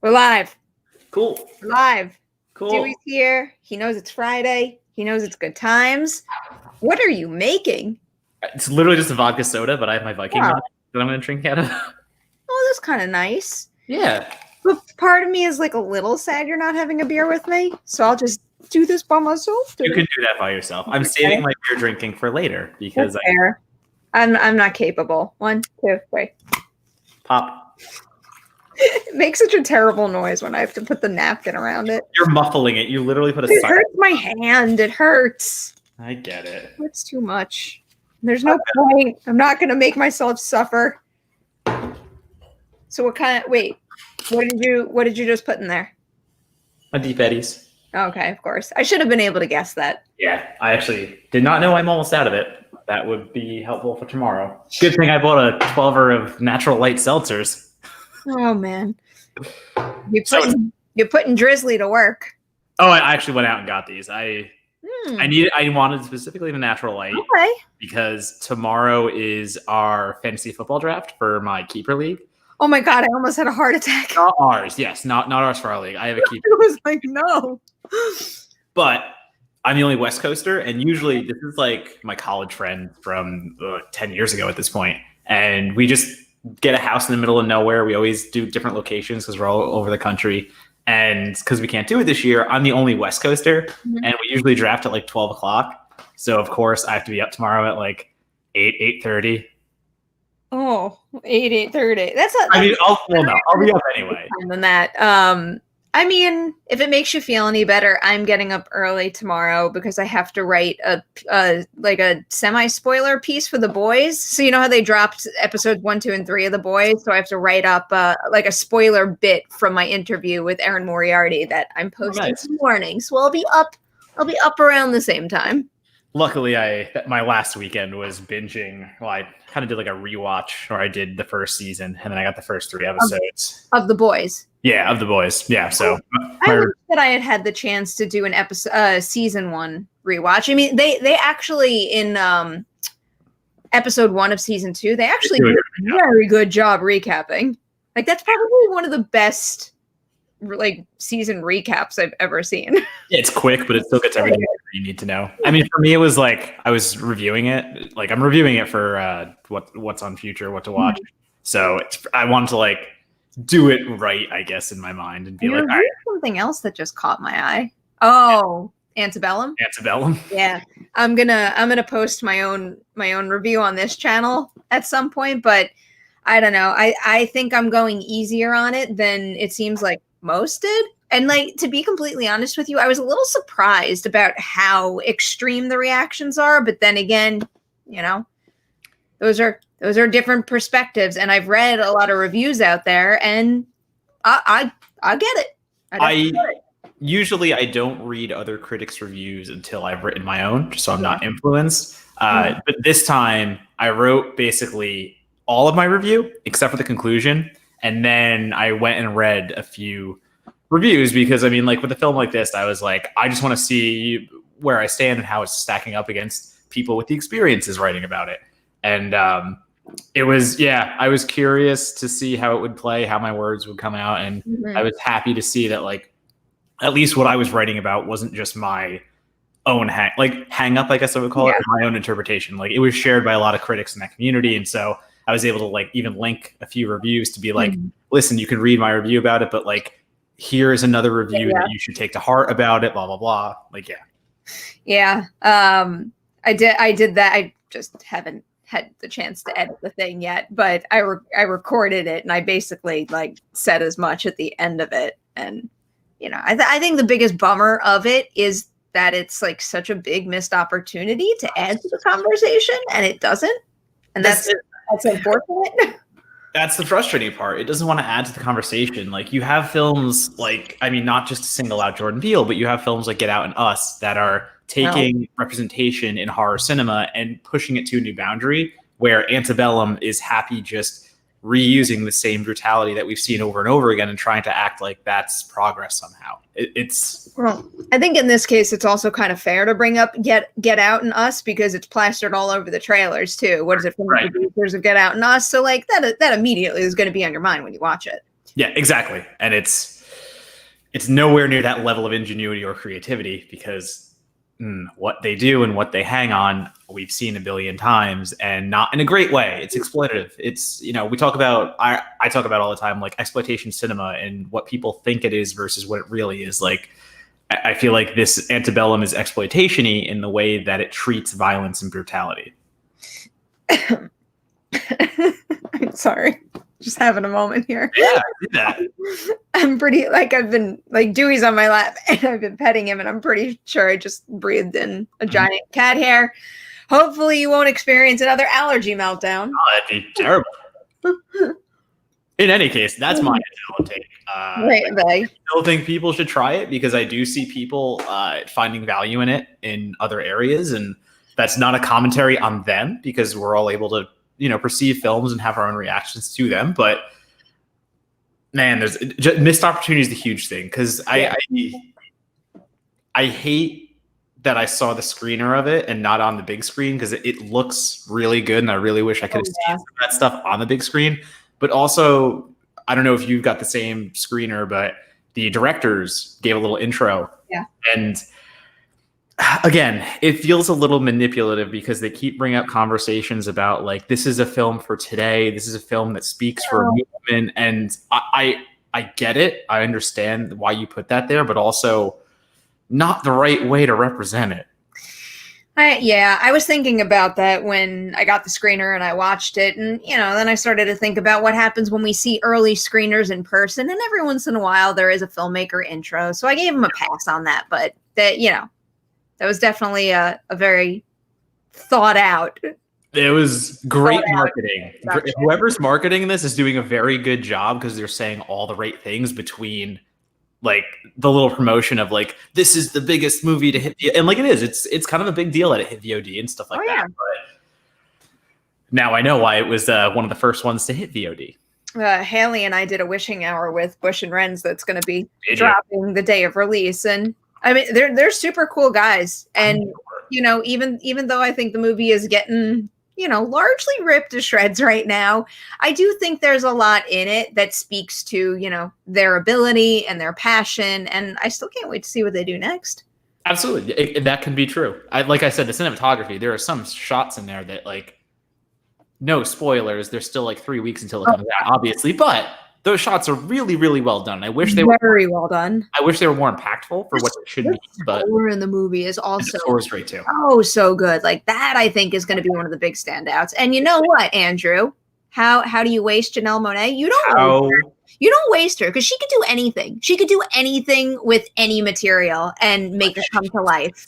We're live. Cool. We're live. Cool. Dewey's here. He knows it's Friday. He knows it's good times. What are you making? It's literally just a vodka soda, but I have my Viking milk that I'm going to drink out of. Oh, that's kind of nice. Yeah. But part of me is like a little sad you're not having a beer with me, so I'll just do this by myself. You can do that by yourself. I'm saving my beer drinking for later because I'm not capable. 1, 2, 3. Pop. It makes such a terrible noise when I have to put the napkin around it. You're muffling it. You literally put a It hurts my hand. It hurts. I get it. It hurts too much. There's no point. I'm not going to make myself suffer. So what kind of, wait, what did you just put in there? A Deep Eddies. Okay, of course. I should have been able to guess that. Yeah, I actually did not know I'm almost out of it. That would be helpful for tomorrow. Good thing I bought a 12-er of Natural Light seltzers. Oh, man. You're putting Drizzly to work. Oh, I actually went out and got these. I wanted specifically the Natural Light. Okay. Because tomorrow is our fantasy football draft for my keeper league. Oh my God, I almost had a heart attack. Not ours, yes. Not ours for our league. I have a keeper. I was like, no. But I'm the only West Coaster, and usually this is like my college friend from 10 years ago at this point. And we just get a house in the middle of nowhere. We always do different locations because we're all over the country. And because we can't do it this year, I'm the only West Coaster. Mm-hmm. And we usually draft at like 12 o'clock. So, of course, I have to be up tomorrow at like 8:30. Oh, 8:30. I'll be up anyway. Than that. I mean, if it makes you feel any better, I'm getting up early tomorrow because I have to write a semi-spoiler piece for The Boys. So you know how they dropped episodes 1, 2, and 3 of The Boys? So I have to write up a spoiler bit from my interview with Erin Moriarty that I'm posting this morning. So I'll be up around the same time. Luckily, my last weekend was binging. Well, I kind of did like a rewatch, or I did the first season, and then I got the first 3 episodes of The Boys. Yeah, of The Boys. Yeah, so I wish that I had the chance to do an season 1 rewatch. I mean, they actually in episode 1 of season 2, they actually did a very good job recapping. Like that's probably one of the best like season recaps I've ever seen. Yeah, it's quick, but it still gets everything you need to know. I mean, for me, it was like I was reviewing it. Like I'm reviewing it for what's on Future, what to watch. Mm-hmm. So I wanted to like do it right, I guess, in my mind and be like, all right. Something else that just caught my eye. Oh, Antebellum. Antebellum. Yeah, I'm gonna post my own review on this channel at some point, but I don't know. I think I'm going easier on it than it seems like most did. And like, to be completely honest with you, I was a little surprised about how extreme the reactions are. But then again, you know, those are different perspectives. And I've read a lot of reviews out there, and I get it. Usually I don't read other critics' reviews until I've written my own, so I'm not influenced. But this time I wrote basically all of my review except for the conclusion. And then I went and read a few reviews because, I mean, like with a film like this, I was like, I just want to see where I stand and how it's stacking up against people with the experiences writing about it. And it was, I was curious to see how it would play, how my words would come out. And I was happy to see that, like, at least what I was writing about wasn't just my own hang up, I guess I would call it, my own interpretation. Like, it was shared by a lot of critics in that community. And so I was able to like even link a few reviews to be like, listen, you can read my review about it, but like, here's another review that you should take to heart about it, blah, blah, blah. Like, yeah. I did that. I just haven't had the chance to edit the thing yet, but I recorded it and I basically like said as much at the end of it. And, you know, I think the biggest bummer of it is that it's like such a big missed opportunity to add to the conversation, and it doesn't. And that's unfortunate. That's the frustrating part. It doesn't want to add to the conversation. Like, you have films like, I mean, not just to single out Jordan Peele, but you have films like Get Out and Us that are taking representation in horror cinema and pushing it to a new boundary, where Antebellum is happy just reusing the same brutality that we've seen over and over again and trying to act like that's progress somehow. Well, I think in this case, it's also kind of fair to bring up Get Out and Us because it's plastered all over the trailers too. What is it from the producers of Get Out and Us? So like that immediately is going to be on your mind when you watch it. Yeah, exactly. And it's nowhere near that level of ingenuity or creativity because what they do and what they hang on, we've seen a billion times, and not in a great way. It's exploitative. It's, we talk about, I talk about all the time, like exploitation cinema and what people think it is versus what it really is. Like, I feel like this Antebellum is exploitation-y in the way that it treats violence and brutality. I'm sorry. Just having a moment here. Yeah, I did that. I'm pretty, I've been, Dewey's on my lap and I've been petting him and I'm pretty sure I just breathed in a giant cat hair. Hopefully you won't experience another allergy meltdown. Oh, that'd be terrible. In any case, that's my take. I still think people should try it because I do see people finding value in it in other areas, and that's not a commentary on them because we're all able to perceive films and have our own reactions to them. But man, there's missed opportunity is the huge thing because I hate that I saw the screener of it and not on the big screen because it looks really good and I really wish I could have seen that stuff on the big screen. But also, I don't know if you've got the same screener, but the directors gave a little intro. Yeah. And again, it feels a little manipulative because they keep bringing up conversations about like, this is a film for today. This is a film that speaks for a movement. And I get it. I understand why you put that there, but also not the right way to represent it. I was thinking about that when I got the screener and I watched it. And, then I started to think about what happens when we see early screeners in person. And every once in a while, there is a filmmaker intro. So I gave him a pass on that. But that was definitely a very thought out. It was great marketing. Whoever's marketing this is doing a very good job because they're saying all the right things between like the little promotion of like, this is the biggest movie to hit. And like it is, it's kind of a big deal that it hit VOD and stuff like that. But now I know why it was one of the first ones to hit VOD. Haley and I did a wishing hour with Bush and Renz that's going to be dropping the day of release. And I mean, they're super cool guys. And, even though I think the movie is getting, largely ripped to shreds right now, I do think there's a lot in it that speaks to, their ability and their passion. And I still can't wait to see what they do next. Absolutely. That can be true. Like I said, the cinematography, there are some shots in there that like, no spoilers. There's still like 3 weeks until it comes out, obviously, but those shots are really, really well done. I wish they were very well done. I wish they were more impactful for what it should be. But the in the movie is also the score is great too. Oh, so good. Like that, I think is going to be one of the big standouts. And you know what, Andrew? How do you waste Janelle Monáe? You don't waste her because she could do anything. She could do anything with any material and make it come to life.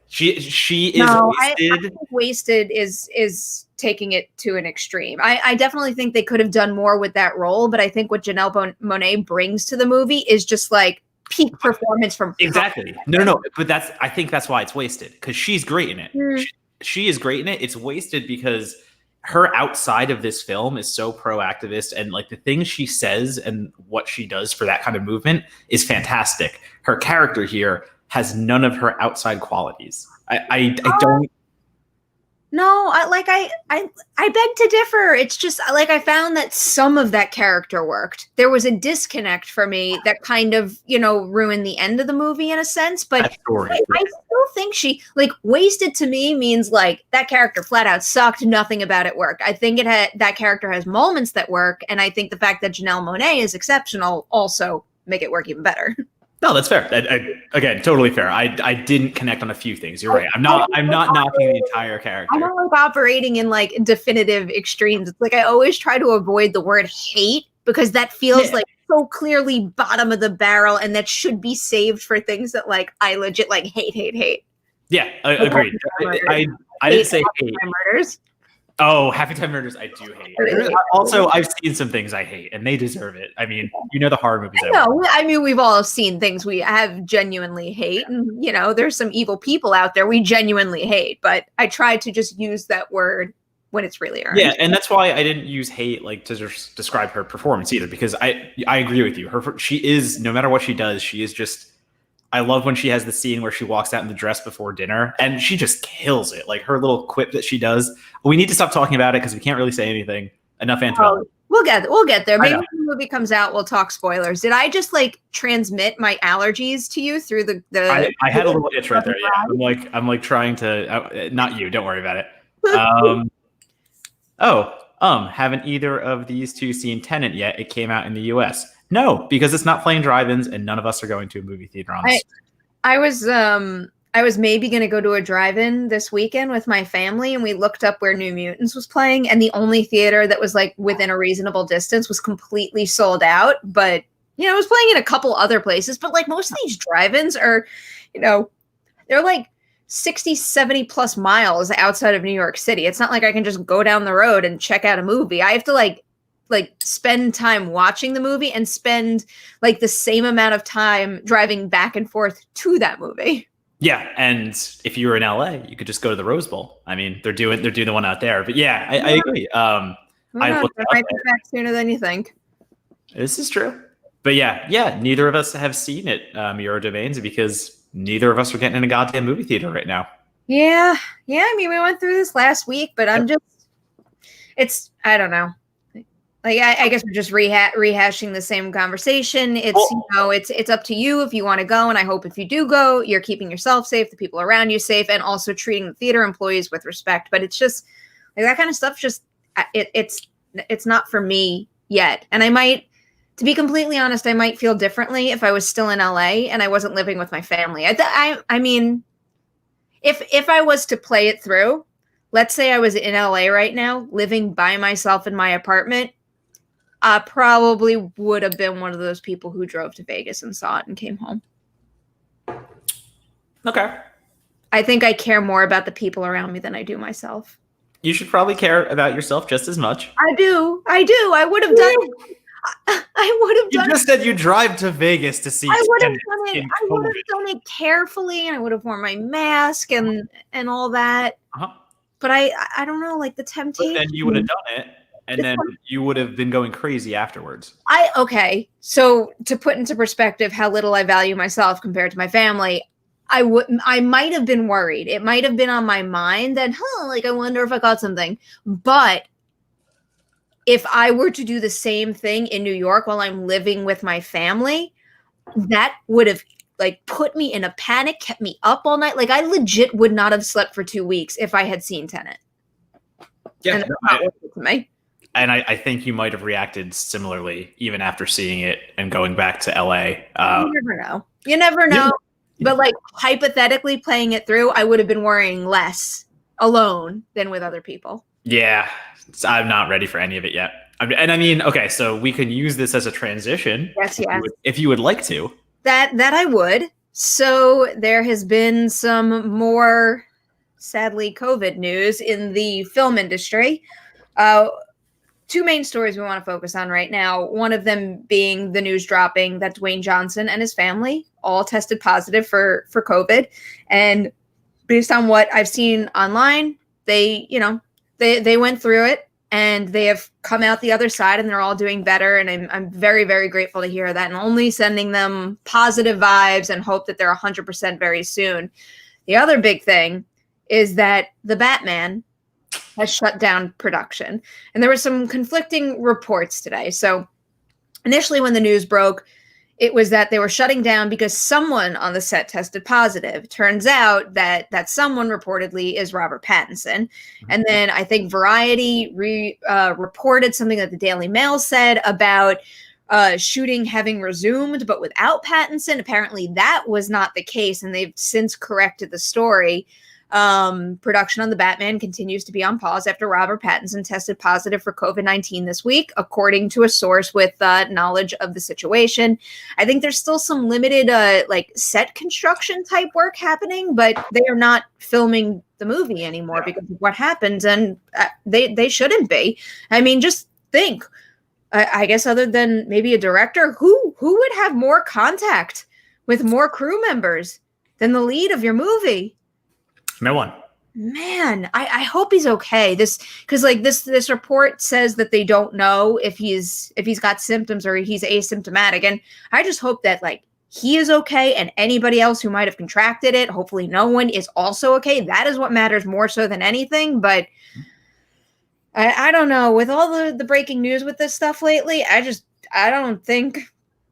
She is wasted. I think wasted is taking it to an extreme. I definitely think they could have done more with that role, but I think what Janelle Monáe brings to the movie is just like peak performance from exactly. No. But I think that's why it's wasted because she's great in it. She is great in it. It's wasted because her outside of this film is so pro-activist and like the things she says and what she does for that kind of movement is fantastic. Her character here has none of her outside qualities. I don't. No, I beg to differ. It's just like I found that some of that character worked. There was a disconnect for me that kind of, ruined the end of the movie in a sense. But I still think she wasted to me means like that character flat out sucked. Nothing about it worked. I think that character has moments that work. And I think the fact that Janelle Monáe is exceptional also make it work even better. No, that's fair. Again, totally fair. I didn't connect on a few things. You're right. I'm not knocking the entire character. I don't like operating in like definitive extremes. It's like I always try to avoid the word hate because that feels like so clearly bottom of the barrel, and that should be saved for things that like I legit like hate. Yeah, agreed. I didn't say hate. Murders. Oh, Happy Time Murders, I do hate. Also, I've seen some things I hate, and they deserve it. I mean, the horror movies. I mean, we've all seen things we have genuinely hate, and there's some evil people out there we genuinely hate. But I try to just use that word when it's really earned. Yeah, and that's why I didn't use hate like to just describe her performance either, because I agree with you. She is, no matter what she does, she is just. I love when she has the scene where she walks out in the dress before dinner and she just kills it. Like her little quip that she does. We need to stop talking about it because we can't really say anything. Enough Antebellum. We'll get there. I Maybe know. when the movie comes out, we'll talk spoilers. Did I just like transmit my allergies to you through the? I had a little itch right there. Yeah, I'm like trying to. Not you. Don't worry about it. Haven't either of these two seen Tenet yet? It came out in the U.S. No, because it's not playing drive-ins, and none of us are going to a movie theater on this. I was maybe going to go to a drive-in this weekend with my family, and we looked up where New Mutants was playing, and the only theater that was like within a reasonable distance was completely sold out. But it was playing in a couple other places. But like most of these drive-ins are, they're like 60, 70 plus miles outside of New York City. It's not like I can just go down the road and check out a movie. I have to like spend time watching the movie and spend like the same amount of time driving back and forth to that movie. Yeah, and if you were in LA, you could just go to the Rose Bowl. I mean, they're doing the one out there. But yeah, I agree. I might be back sooner than you think. This is true. But yeah, neither of us have seen it, Euro Domains, because neither of us are getting in a goddamn movie theater right now. Yeah. I mean, we went through this last week, but I don't know. Like, I guess we're just rehashing the same conversation. It's up to you if you want to go. And I hope if you do go, you're keeping yourself safe, the people around you safe, and also treating the theater employees with respect. But it's just like that kind of stuff. It's not for me yet. And to be completely honest, I might feel differently if I was still in LA and I wasn't living with my family. I mean, if I was to play it through, let's say I was in LA right now, living by myself in my apartment, I probably would have been one of those people who drove to Vegas and saw it and came home. Okay. I think I care more about the people around me than I do myself. You should probably care about yourself just as much. I do. I would have done it. You just said you drive to Vegas to see. I would have done it carefully, and I would have worn my mask and all that. Uh-huh. But I don't know, like the temptation. But then you would have done it, and then you would have been going crazy afterwards. Okay. So to put into perspective how little I value myself compared to my family, I might have been worried. It might have been on my mind that, I wonder if I got something. But if I were to do the same thing in New York while I'm living with my family, that would have put me in a panic, kept me up all night. Like I legit would not have slept for 2 weeks if I had seen Tenet. Yeah, and that's not worth it to me. And I think you might have reacted similarly even after seeing it and going back to LA. You never know. But hypothetically playing it through, I would have been worrying less alone than with other people. Yeah, I'm not ready for any of it yet. And I mean, okay, so we can use this as a transition. Yes. If you would like to. That I would. So there has been some more, sadly, COVID news in the film industry. Two main stories we want to focus on right now. One of them being the news dropping that Dwayne Johnson and his family all tested positive for COVID. And based on what I've seen online, they went through it and they have come out the other side and they're all doing better. And I'm very, very grateful to hear that and only sending them positive vibes and hope that they're 100% very soon. The other big thing is that the Batman has shut down production. And there were some conflicting reports today. So initially when the news broke, it was that they were shutting down because someone on the set tested positive. Turns out that someone reportedly is Robert Pattinson. And then I think Variety reported something that the Daily Mail said about shooting having resumed, but without Pattinson. Apparently that was not the case, and they've since corrected the story. Production on the Batman continues to be on pause after Robert Pattinson tested positive for COVID-19 this week, according to a source with knowledge of the situation. I think there's still some limited set construction type work happening, but they are not filming the movie anymore because of what happened, and they shouldn't be. I mean, just think. I guess other than maybe a director, who would have more contact with more crew members than the lead of your movie? No one. Man, I hope he's okay. This report says that they don't know if he's got symptoms or he's asymptomatic, and I just hope that he is okay and anybody else who might have contracted it, hopefully no one, is also okay. That is what matters more so than anything. But I don't know. With all the breaking news with this stuff lately, I don't think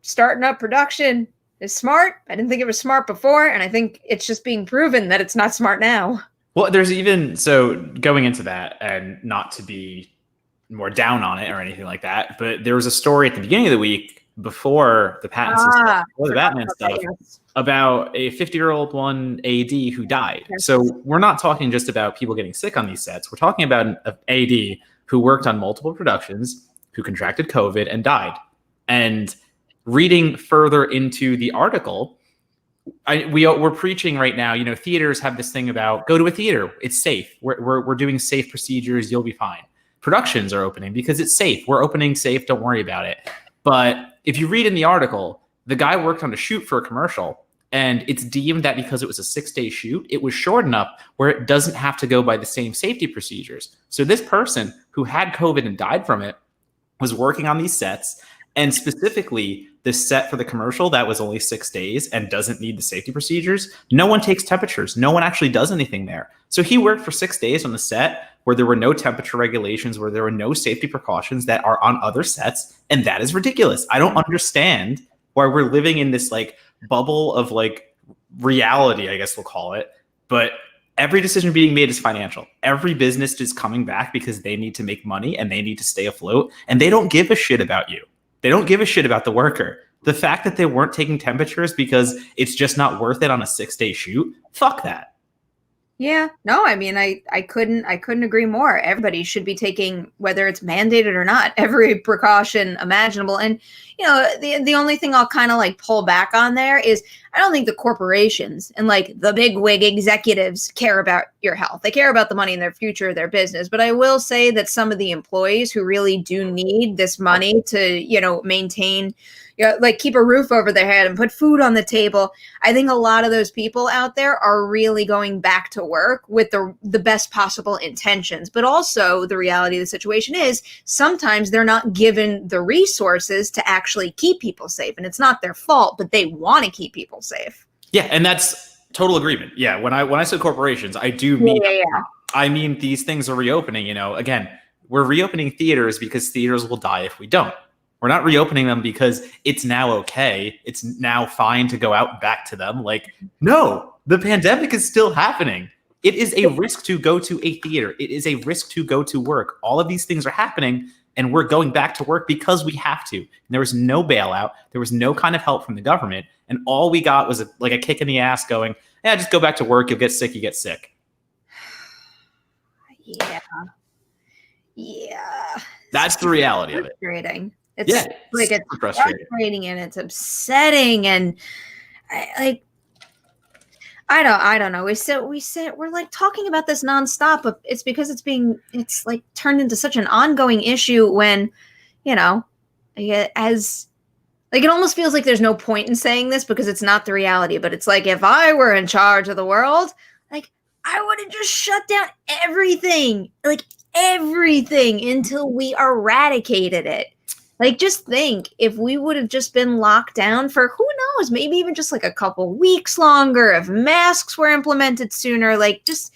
starting up production is smart. I didn't think it was smart before, and I think it's just being proven that it's not smart now. Well, there's even so going into that, and not to be more down on it or anything like that, but there was a story at the beginning of the week before the Pattinson stuff, before the Batman stuff, about a 50-year-old one AD who died. Yes. So we're not talking just about people getting sick on these sets. We're talking about an AD who worked on multiple productions, who contracted COVID and died. And reading further into the article, we're preaching right now, you know, theaters have this thing about go to a theater. It's safe. We're doing safe procedures. You'll be fine. Productions are opening because it's safe. We're opening safe. Don't worry about it. But if you read in the article, the guy worked on a shoot for a commercial, and it's deemed that because it was a 6-day shoot, it was short enough where it doesn't have to go by the same safety procedures. So this person who had COVID and died from it was working on these sets, and specifically the set for the commercial that was only 6 days and doesn't need the safety procedures. No one takes temperatures. No one actually does anything there. So he worked for 6 days on the set where there were no temperature regulations, where there were no safety precautions that are on other sets. And that is ridiculous. I don't understand why we're living in this like bubble of like reality, I guess we'll call it. But every decision being made is financial. Every business is coming back because they need to make money and they need to stay afloat. And they don't give a shit about you. They don't give a shit about the worker. The fact that they weren't taking temperatures because it's just not worth it on a 6-day shoot, fuck that. Yeah, no, I mean, I couldn't agree more. Everybody should be taking, whether it's mandated or not, every precaution imaginable. And, you know, the only thing I'll kind of like pull back on there is I don't think the corporations and like the big wig executives care about your health. They care about the money in their future, their business. But I will say that some of the employees who really do need this money to, you know, maintain, you know, like keep a roof over their head and put food on the table. I think a lot of those people out there are really going back to work with the best possible intentions. But also the reality of the situation is sometimes they're not given the resources to actually keep people safe. And it's not their fault, but they want to keep people safe. Yeah, and that's total agreement. Yeah, when I said corporations, I do mean I mean these things are reopening, you know. Again, we're reopening theaters because theaters will die if we don't. We're not reopening them because it's now okay. It's now fine to go out and back to them. Like, no, the pandemic is still happening. It is a risk to go to a theater. It is a risk to go to work. All of these things are happening, and we're going back to work because we have to. And there was no bailout. There was no kind of help from the government. And all we got was like a kick in the ass going, yeah, just go back to work. You'll get sick. You get sick. Yeah. That's the reality of it. It's like it's frustrating and it's upsetting, and I don't know. We're like talking about this nonstop, but it's because it's like turned into such an ongoing issue when, you know, as like it almost feels like there's no point in saying this because it's not the reality. But it's like if I were in charge of the world, like I would have just shut down everything, like everything until we eradicated it. Like, just think if we would have just been locked down for, who knows, maybe even just like a couple weeks longer, if masks were implemented sooner, like just,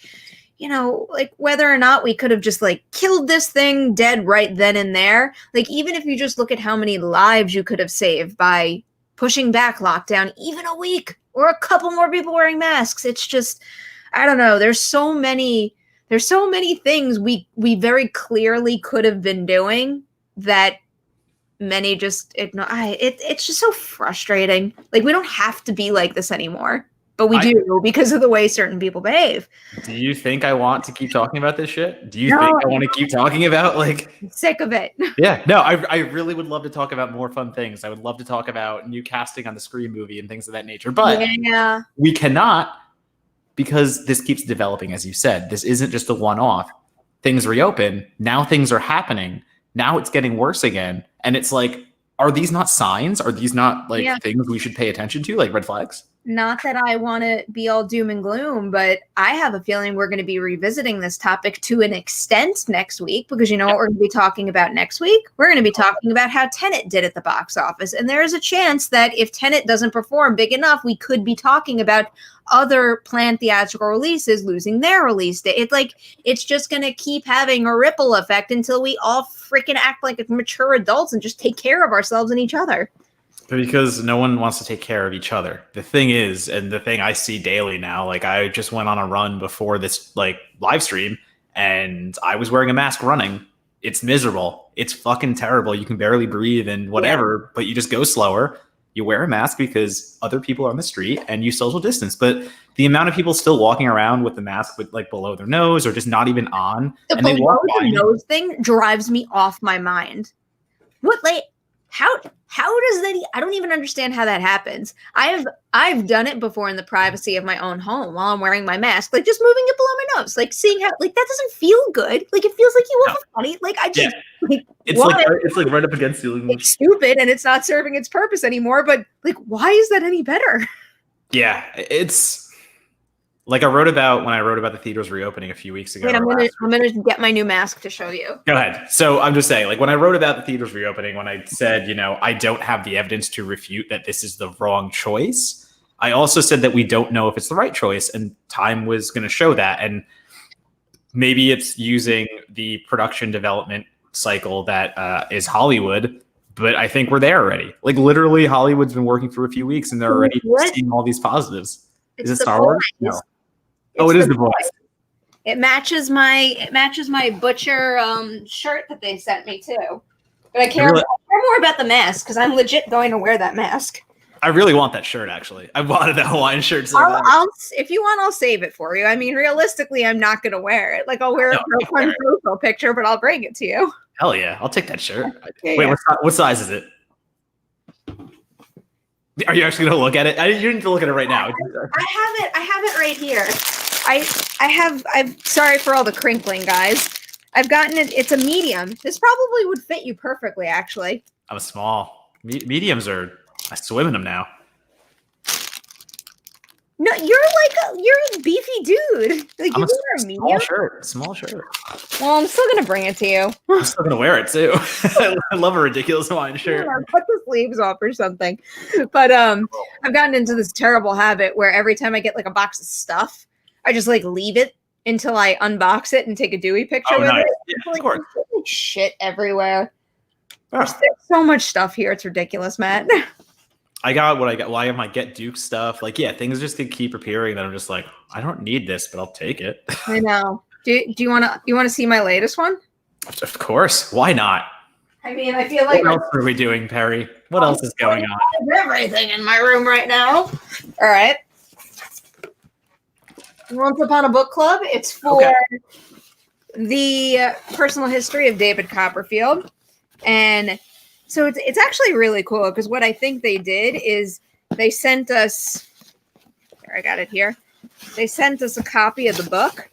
you know, like whether or not we could have just like killed this thing dead right then and there. Like, even if you just look at how many lives you could have saved by pushing back lockdown, even a week or a couple more people wearing masks. It's just, I don't know. There's so many things we very clearly could have been doing that many just ignore. It's just so frustrating. Like, we don't have to be like this anymore, but we do because of the way certain people behave. Do you think I want to keep talking about this shit? Do you think I want to keep talking about, like, I'm sick of it? Yeah, no, I really would love to talk about more fun things. I would love to talk about new casting on the Scream movie and things of that nature, but we cannot, because this keeps developing. As you said, this isn't just a one-off. Things reopen. Now things are happening. Now it's getting worse again. And it's like, are these not signs? Are these not like things we should pay attention to, like red flags? not that I want to be all doom and gloom, but I have a feeling we're going to be revisiting this topic to an extent next week, because you know what we're going to be talking about next week? We're going to be talking about how Tenet did at the box office. And there is a chance that if Tenet doesn't perform big enough, we could be talking about other planned theatrical releases losing their release date. It's just going to keep having a ripple effect until we all freaking act like mature adults and just take care of ourselves and each other. Because no one wants to take care of each other. The thing is, and the thing I see daily now, like I just went on a run before this like live stream and I was wearing a mask running. It's miserable. It's fucking terrible. You can barely breathe and whatever, but you just go slower. You wear a mask because other people are on the street and you social distance. But the amount of people still walking around with the mask with like below their nose or just not even on. The below the nose thing drives me off my mind. What, like, how does that? I don't even understand how that happens. I've done it before in the privacy of my own home while I'm wearing my mask, like just moving it below my nose, like seeing how like that doesn't feel good. Like it feels like you have a funny. Like I just it's like right up against you. It's stupid and it's not serving its purpose anymore. But like, why is that any better? Yeah, it's like I wrote about when I wrote about the theaters reopening a few weeks ago. Wait, I'm gonna get my new mask to show you. Go ahead. So I'm just saying, like when I wrote about the theaters reopening, when I said, you know, I don't have the evidence to refute that this is the wrong choice, I also said that we don't know if it's the right choice, and time was going to show that. And maybe it's using the production development cycle that is Hollywood, but I think we're there already. Like literally, Hollywood's been working for a few weeks, and they're already seeing all these positives. Is it Star Wars? No. Oh, it is The Boys. It matches my butcher shirt that they sent me too. But I care more about the mask because I'm legit going to wear that mask. I really want that shirt. Actually, I wanted that Hawaiian shirt. So if you want, I'll save it for you. I mean, realistically, I'm not going to wear it. Like I'll wear it for a fun profile picture, but I'll bring it to you. Hell yeah, I'll take that shirt. Wait, what size is it? Are you actually going to look at it? You need to look at it right now. I have it right here. I'm sorry for all the crinkling, guys. I've gotten it. It's a medium. This probably would fit you perfectly, actually. I'm small. Mediums I swim in them now. No, you're a beefy dude. Like you wear a medium. Small shirt. Well, I'm still gonna bring it to you. I'm still gonna wear it too. I love a ridiculous Hawaiian shirt. Put the sleeves off or something. But I've gotten into this terrible habit where every time I get like a box of stuff, I just like leave it until I unbox it and take a Dewey picture with it. Yeah, of course. Like shit everywhere. There's so much stuff here. It's ridiculous, Matt. I got what I got. Well, I have my Get Duke stuff. Like, yeah, things just could keep appearing that I'm just like, I don't need this, but I'll take it. I know. Do you want to see my latest one? Of course. Why not? I mean, I feel like what else are we doing, Perri? What else is going on? Everything in my room right now. All right. Once Upon a Book Club. It's for the personal history of David Copperfield, and so it's actually really cool because what I think they did is they sent us. Here, I got it here. They sent us a copy of the book.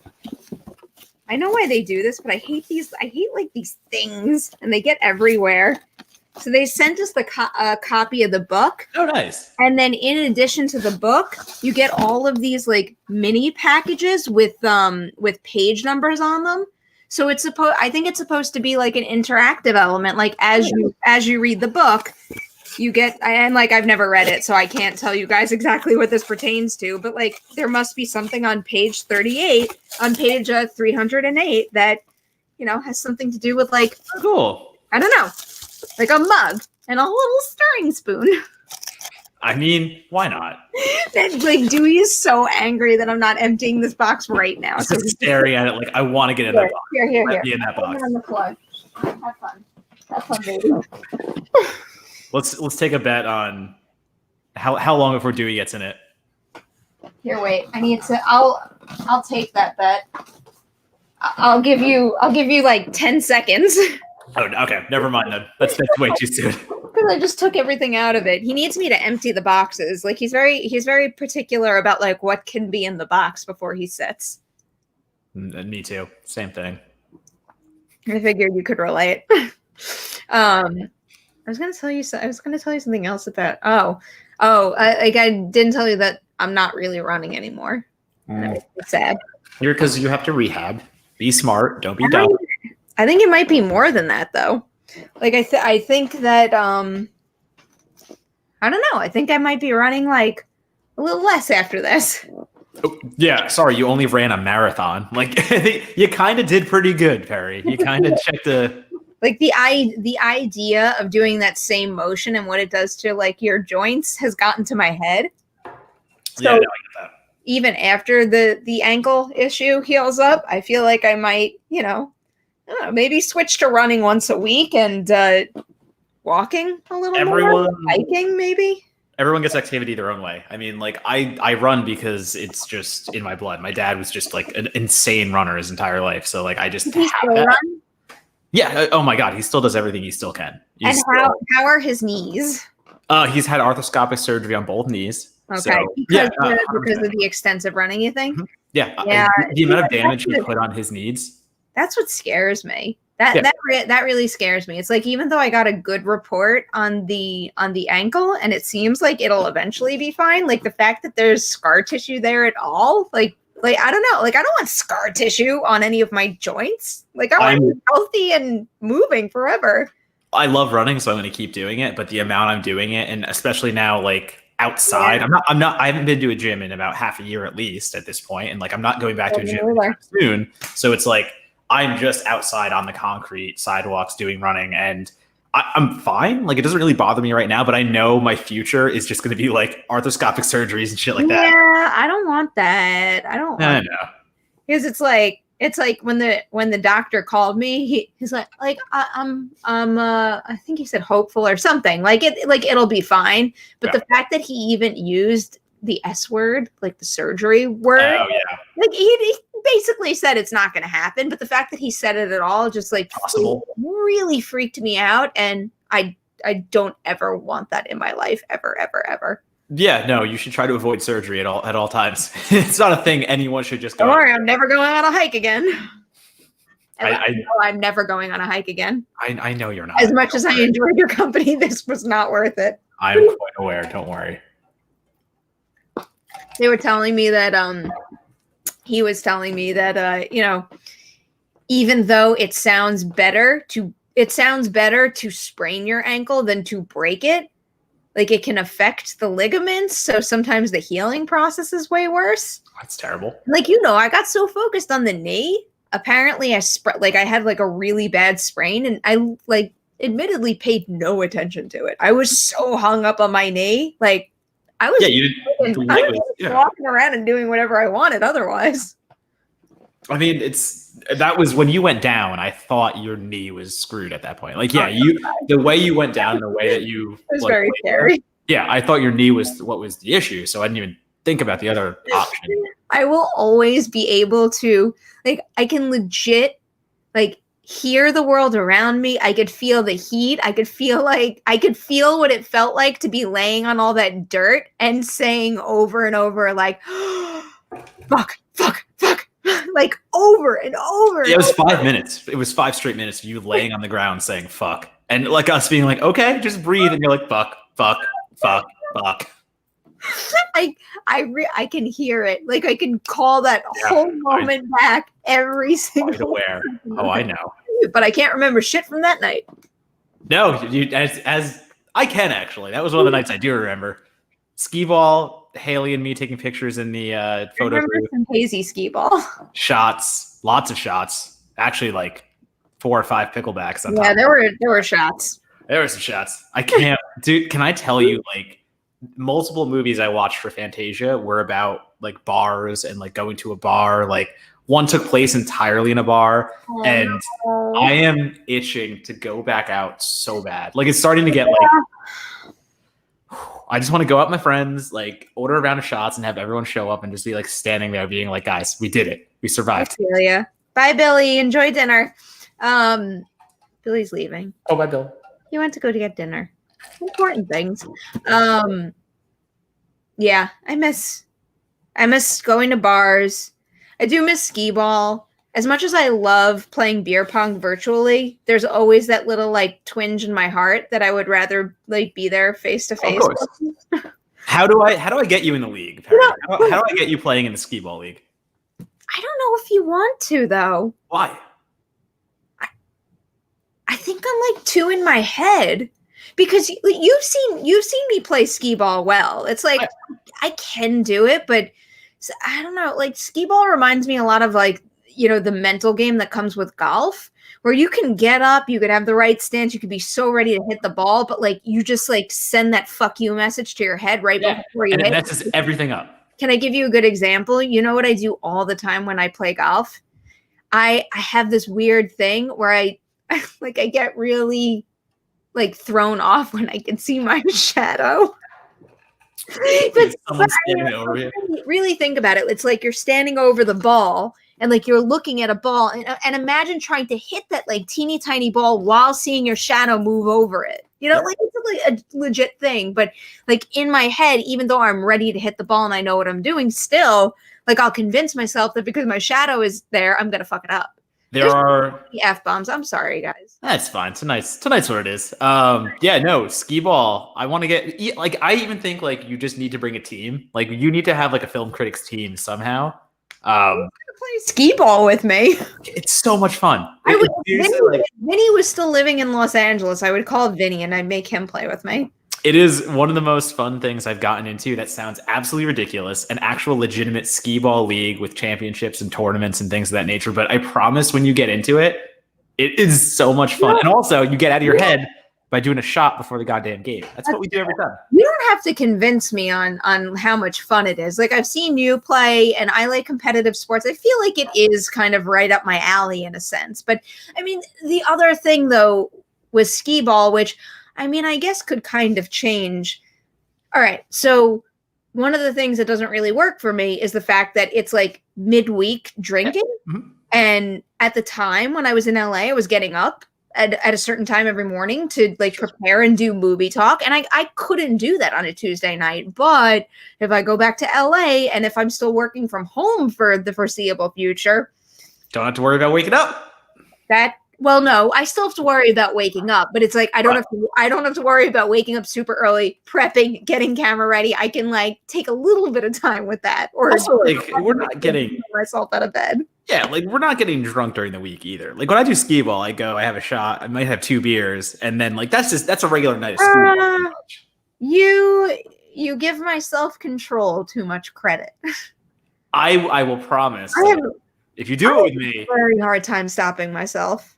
I know why they do this, but I hate these. I hate like these things, and they get everywhere. So they sent us the copy of the book. Oh, nice. And then in addition to the book, you get all of these like mini packages with page numbers on them. So I think it's supposed to be like an interactive element. Like as you read the book, you get, and like I've never read it, so I can't tell you guys exactly what this pertains to, but like there must be something on page 38, on page 308 that, you know, has something to do with like, cool. I don't know. Like a mug and a little stirring spoon. I mean, why not? Like Dewey is so angry that I'm not emptying this box right now. So just staring at it like I want to get in that box. Here. Be in that box. On the floor. Have fun, baby. Let's take a bet on how long before Dewey gets in it. Here, wait. I need to. I'll take that bet. I'll give you like 10 seconds. Oh, okay. Never mind then. That's way too soon. Because I just took everything out of it. He needs me to empty the boxes. Like he's very particular about like what can be in the box before he sits. Me too. Same thing. I figured you could relate. I was gonna tell you something else about. I didn't tell you that I'm not really running anymore. And it makes me sad. Because you have to rehab. Be smart. Don't be dumb. I think it might be more than that, though. Like, I think that, I don't know. I think I might be running, like, a little less after this. Oh, yeah, sorry, you only ran a marathon. Like, you kind of did pretty good, Perri. You kind of checked the... Like, the idea of doing that same motion and what it does to, like, your joints has gotten to my head. So, yeah, no, I get that. Even after the ankle issue heals up, I feel like I might, I don't know, maybe switch to running once a week and walking a little more, hiking maybe. Everyone gets activity their own way. I mean, like, I run because it's just in my blood. My dad was just like an insane runner his entire life, so like I just have that. Run? Yeah. Oh my God, he still does everything he still can. And how are his knees? He's had arthroscopic surgery on both knees. Okay. So, because of the extensive running, you think? Mm-hmm. Yeah. The amount of damage he put on his knees. That's what scares me. That really scares me. It's like, even though I got a good report on the ankle and it seems like it'll eventually be fine, like the fact that there's scar tissue there at all, like I don't know, like I don't want scar tissue on any of my joints. Like I want to be healthy and moving forever. I love running, so I'm going to keep doing it, but the amount I'm doing it, and especially now, like outside, I haven't been to a gym in about half a year at least at this point, and like I'm not going back to a gym soon. So it's like I'm just outside on the concrete sidewalks doing running, and I'm fine. Like, it doesn't really bother me right now, but I know my future is just going to be like arthroscopic surgeries and shit like that. Yeah, I don't want that. I don't want that. Because it's like when the doctor called me, he's like I'm I think he said hopeful or something. Like it'll be fine. But the fact that he even used the S word, like the surgery word, like he basically said it's not going to happen. But the fact that he said it at all just like really freaked me out, and I don't ever want that in my life, ever, ever, ever. Yeah, no, you should try to avoid surgery at all times. It's not a thing anyone should just go. Don't worry, I'm never going on a hike again. I'm never going on a hike again. I know you're not. As much as I enjoyed your company, this was not worth it. I'm quite aware. Don't worry. They were telling me that he was telling me that even though it sounds better to sprain your ankle than to break it, like it can affect the ligaments, so sometimes the healing process is way worse. That's terrible. Like, I got so focused on the knee. Apparently I had like a really bad sprain, and I like admittedly paid no attention to it. I was so hung up on my knee. Like I was walking around and doing whatever I wanted otherwise. I mean, that was when you went down. I thought your knee was screwed at that point. Like, the way you went down, the way that you it was very scary. Yeah, I thought your knee was what was the issue, so I didn't even think about the other option. I will always be able to, like, I can legit, like, hear the world around me. I could feel the heat. I could feel what it felt like to be laying on all that dirt and saying over and over, like, fuck, like over and over. Yeah, it was 5 minutes. It was 5 straight minutes of you laying on the ground saying fuck. And like us being like, okay, just breathe. And you're like, fuck. I can hear it. Like I can call that whole moment back every single aware. Oh, I know. But I can't remember shit from that night. No, as I can actually. That was one of the nights I do remember. Skee ball, Haley and me taking pictures in the photo booth. Some hazy skee ball. Shots, lots of shots. Actually, like 4 or 5 picklebacks. Yeah, there were shots. There were some shots. I can't, dude. Can I tell you, like, multiple movies I watched for Fantasia were about like bars and like going to a bar. Like one took place entirely in a bar, and I am itching to go back out so bad. Like it's starting to get like, I just want to go out with my friends, like order a round of shots and have everyone show up and just be like standing there being like, guys, we did it. We survived. Yeah. Bye, Billy. Enjoy dinner. Billy's leaving. Oh, bye, Bill. He went to go to get dinner. Important things. Yeah, I miss going to bars. I do miss skee ball. As much as I love playing beer pong virtually, there's always that little like twinge in my heart that I would rather like be there face to face. How do I get you in the league, Perri? How do I get you playing in the skee ball league? I don't know if you want to though. Why? I think I'm like too in my head because you've seen me play skee ball well. It's like I can do it, but I don't know. Like skee ball reminds me a lot of like, the mental game that comes with golf, where you can get up, you could have the right stance, you could be so ready to hit the ball, but like you just like send that fuck you message to your head right before you hit. And it messes everything up. Can I give you a good example? You know what I do all the time when I play golf? I have this weird thing where I get really like thrown off when I can see my shadow. But really think about it. It's like you're standing over the ball and like you're looking at a ball and imagine trying to hit that like teeny tiny ball while seeing your shadow move over it. Like it's like a legit thing. But like in my head, even though I'm ready to hit the ball and I know what I'm doing, still like I'll convince myself that because my shadow is there, I'm gonna fuck it up. There are F-bombs. I'm sorry, guys. That's fine. Tonight's what it is. Yeah, no, skee ball. I want to get like I even think like you just need to bring a team. Like you need to have like a film critics team somehow. Play skee ball with me. It's so much fun. If Vinny was still living in Los Angeles, I would call Vinny and I'd make him play with me. It is one of the most fun things I've gotten into. That sounds absolutely ridiculous. An actual legitimate skee ball league with championships and tournaments and things of that nature. But I promise when you get into it, it is so much fun. And also you get out of your head by doing a shot before the goddamn game. That's what we do every time. You don't have to convince me on how much fun it is. Like I've seen you play and I like competitive sports. I feel like it is kind of right up my alley in a sense. But I mean, the other thing though was skee ball, which I mean, I guess could kind of change. All right. So one of the things that doesn't really work for me is the fact that it's like midweek drinking. Mm-hmm. And at the time when I was in LA, I was getting up at a certain time every morning to like prepare and do movie talk. And I couldn't do that on a Tuesday night. But if I go back to LA and if I'm still working from home for the foreseeable future. Don't have to worry about waking up. Well, no, I still have to worry about waking up, but it's like I don't have to worry about waking up super early, prepping, getting camera ready. I can like take a little bit of time with that. Or also, like we're not getting myself out of bed. Yeah, like we're not getting drunk during the week either. Like when I do skee ball, I go, I have a shot, I might have 2 beers, and then like that's a regular night of skee ball. You give my self-control too much credit. I will promise. If you do it with me, very hard time stopping myself.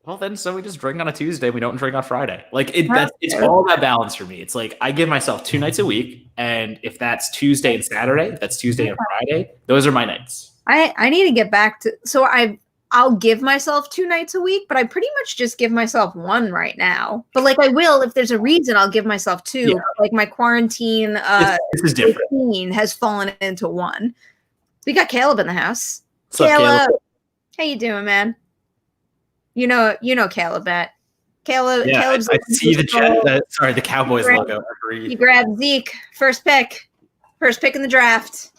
Well, then, so we just drink on a Tuesday. We don't drink on Friday. Like it's all that balance for me. It's like I give myself 2 nights a week, and if that's Tuesday and Saturday, if that's Tuesday and Friday, those are my nights. I need to get back to. So I'll give myself 2 nights a week, but I pretty much just give myself 1 right now. But like I will, if there's a reason, I'll give myself 2. Yeah. Like my quarantine this is different. routine has fallen into 1. We got Caleb in the house. What's up, Caleb? How you doing, man? You know Caleb, Matt. Yeah, Caleb's I see the Cowboys logo. He grabbed Zeke, first pick in the draft.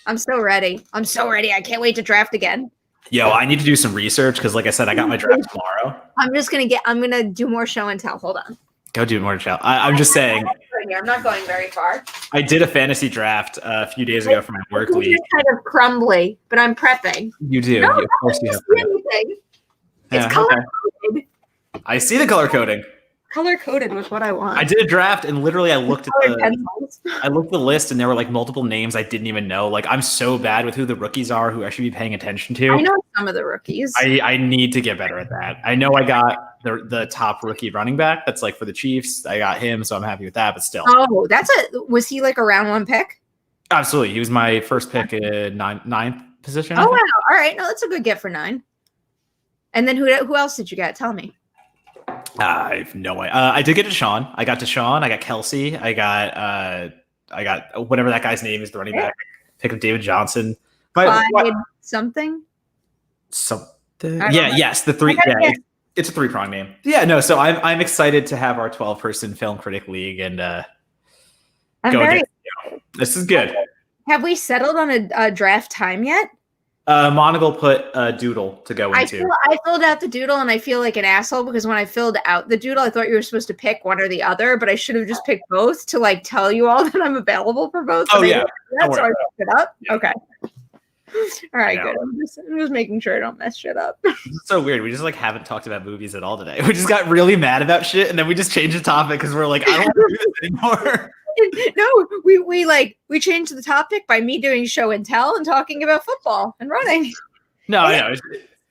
I'm so ready. I can't wait to draft again. Yo, I need to do some research because, like I said, I got my draft tomorrow. I'm gonna do more show and tell. Hold on. Go do more show. I'm just saying. I'm not going very far. I did a fantasy draft a few days ago for my work league. It's kind of crumbly, but I'm prepping. You do. No, of course you have. Anything. It's color-coded. I see the color coding. Color-coded was what I want. I did a draft and literally I looked at the list and there were like multiple names I didn't even know. Like I'm so bad with who the rookies are, who I should be paying attention to. I know some of the rookies. I need to get better at that. I know I got the top rookie running back. That's like for the Chiefs. I got him, so I'm happy with that, but still. Oh, was he like a round 1 pick? Absolutely. He was my first pick in ninth position. Oh, wow. All right. No, that's a good get for 9. And then who else did you get? Tell me. I have no idea. I did get Deshaun. I got Deshaun. I got Kelsey. I got whatever that guy's name is, the running back. Pick up David Johnson. Something. Yeah. Yes. The 3. Yeah. It's a 3-prong name. Yeah. No. So I'm excited to have our 12-person film critic league and go. This is good. Have we settled on a draft time yet? Monocle put a doodle to go into. I filled out the doodle and I feel like an asshole because when I filled out the doodle, I thought you were supposed to pick one or the other, but I should have just picked both to like tell you all that I'm available for both. Oh yeah, that's why I picked it up. Yeah. Okay. All right, good. I'm just making sure I don't mess shit up. It's so weird. We just like haven't talked about movies at all today. We just got really mad about shit, and then we just changed the topic because we're like, I don't want to do this anymore. No, we changed the topic by me doing show and tell and talking about football and running. No, I know.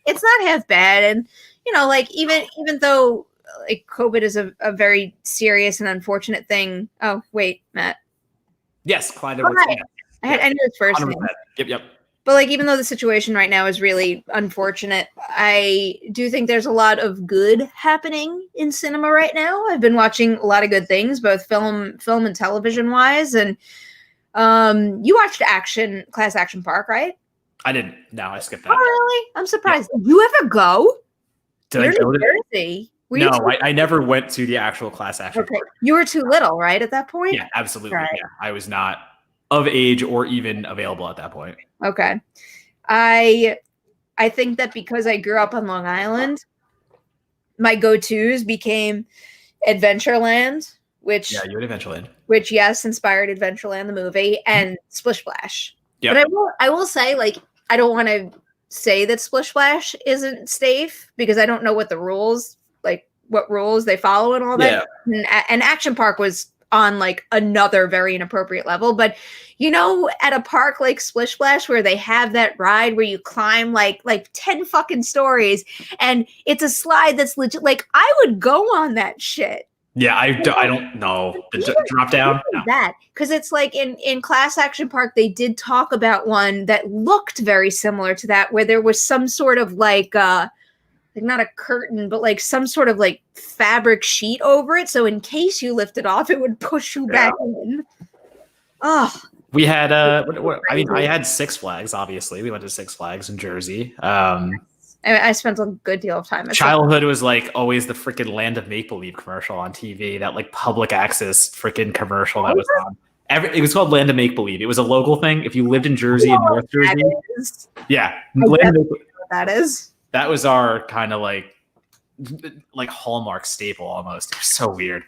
It's not half bad, and like even though like COVID is a very serious and unfortunate thing. Oh wait, Matt. Yes, Clyde. I knew his first name. Yep. But like, even though the situation right now is really unfortunate, I do think there's a lot of good happening in cinema right now. I've been watching a lot of good things, both film and television wise. And you watched Class Action Park, right? I didn't. No, I skipped that. Oh, really? I'm surprised. Yeah. You ever go? Did I go to Jersey? No, I never went to the actual Class Action Park. You were too little, right, at that point? Yeah, absolutely. Right. Yeah, I was not of age or even available at that point. Okay. I think that because I grew up on Long Island, my go-tos became Adventureland, which you had Adventureland. Which yes, inspired Adventureland the movie, and Splish Splash. Yep. But I will say, like, I don't want to say that Splish Splash isn't safe because I don't know what rules they follow and all that. And Action Park was on like another very inappropriate level, but at a park like Splish Splash where they have that ride where you climb like 10 fucking stories and it's a slide that's legit, like I would go on that shit. Yeah, I don't know the drop down. No. That because it's like in Class Action Park they did talk about one that looked very similar to that where there was some sort of like not a curtain, but like some sort of like fabric sheet over it. So in case you lift it off, it would push you back in. Oh, we had I had Six Flags. Obviously, we went to Six Flags in Jersey. I spent a good deal of time. Childhood was like always the freaking Land of Make Believe commercial on TV. That like public access freaking commercial that was on. It was called Land of Make Believe. It was a local thing. If you lived in Jersey and North Jersey, Land of that is. That was our kind of like Hallmark staple almost. It was so weird.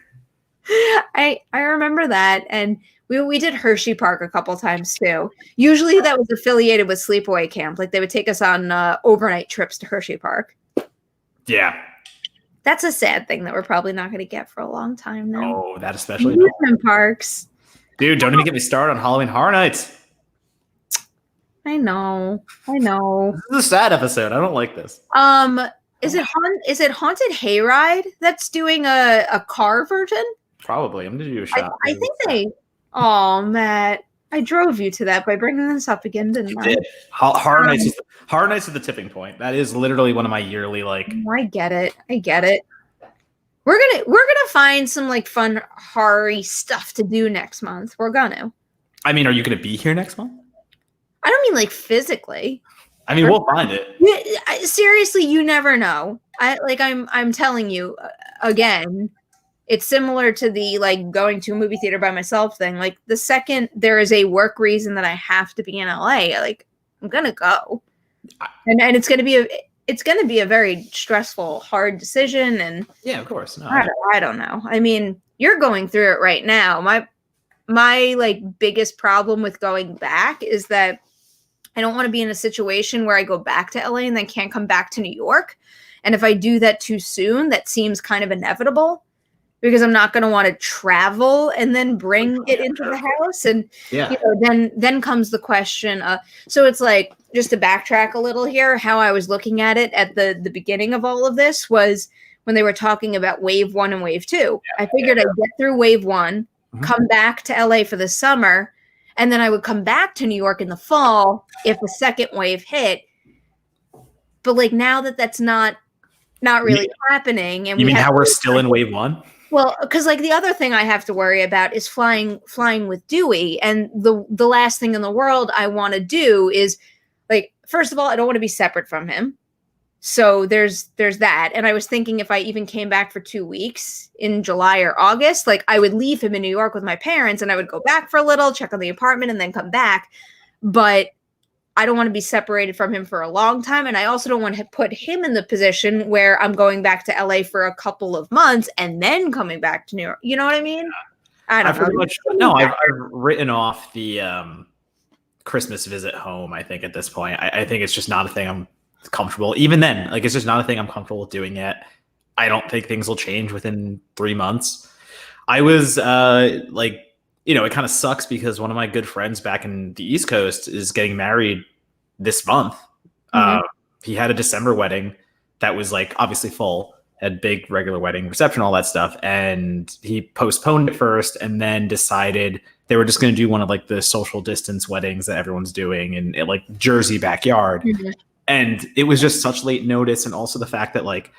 I remember that, and we did Hershey Park a couple times too. Usually that was affiliated with sleepaway camp. Like they would take us on overnight trips to Hershey Park. Yeah. That's a sad thing that we're probably not going to get for a long time now. Oh, that especially. Amusement parks. Dude, don't even get me started on Halloween Horror Nights. I know. This is a sad episode. I don't like this. Is it Haunted Hayride that's doing a car version? Probably. I'm gonna do a shot. I think they. Oh, Matt, I drove you to that by bringing this up again, didn't I? Horror Nights is the tipping point. That is literally one of my yearly like. I get it. We're gonna find some like fun horror-y stuff to do next month. We're gonna. I mean, are you gonna be here next month? I don't mean like physically. I mean, we'll find it. Seriously, you never know. I'm telling you again. It's similar to the like going to a movie theater by myself thing. Like the second there is a work reason that I have to be in LA, like I'm gonna go, and it's gonna be a very stressful, hard decision. And yeah, of course. No, I don't know. I mean, you're going through it right now. My like biggest problem with going back is that I don't want to be in a situation where I go back to LA and then can't come back to New York. And if I do that too soon, that seems kind of inevitable because I'm not going to want to travel and then bring it into the house. And then comes the question. So it's like, just to backtrack a little here, how I was looking at it at the beginning of all of this was when they were talking about wave 1 and wave 2. I figured I'd get through wave 1, come back to LA for the summer, and then I would come back to New York in the fall if a second wave hit. But like now that's not really happening. And you mean how we're still in wave 1? Well, because like the other thing I have to worry about is flying with Dewey. And the last thing in the world I want to do is like, first of all, I don't want to be separate from him. So there's that. And I was thinking if I even came back for 2 weeks in July or August, like I would leave him in New York with my parents and I would go back for a little, check on the apartment and then come back. But I don't want to be separated from him for a long time. And I also don't want to put him in the position where I'm going back to LA for a couple of months and then coming back to New York. You know what I mean? I don't know. I've written off the Christmas visit home, I think, at this point. I think it's just not a thing I'm comfortable. Even then, like, it's just not a thing I'm comfortable with doing yet. I don't think things will change within 3 months. I was it kind of sucks because one of my good friends back in the East Coast is getting married this month. Mm-hmm. He had a December wedding that was like obviously full, had big regular wedding reception, all that stuff. And he postponed it first and then decided they were just going to do one of like the social distance weddings that everyone's doing in like Jersey backyard. Mm-hmm. And it was just such late notice. And also the fact that like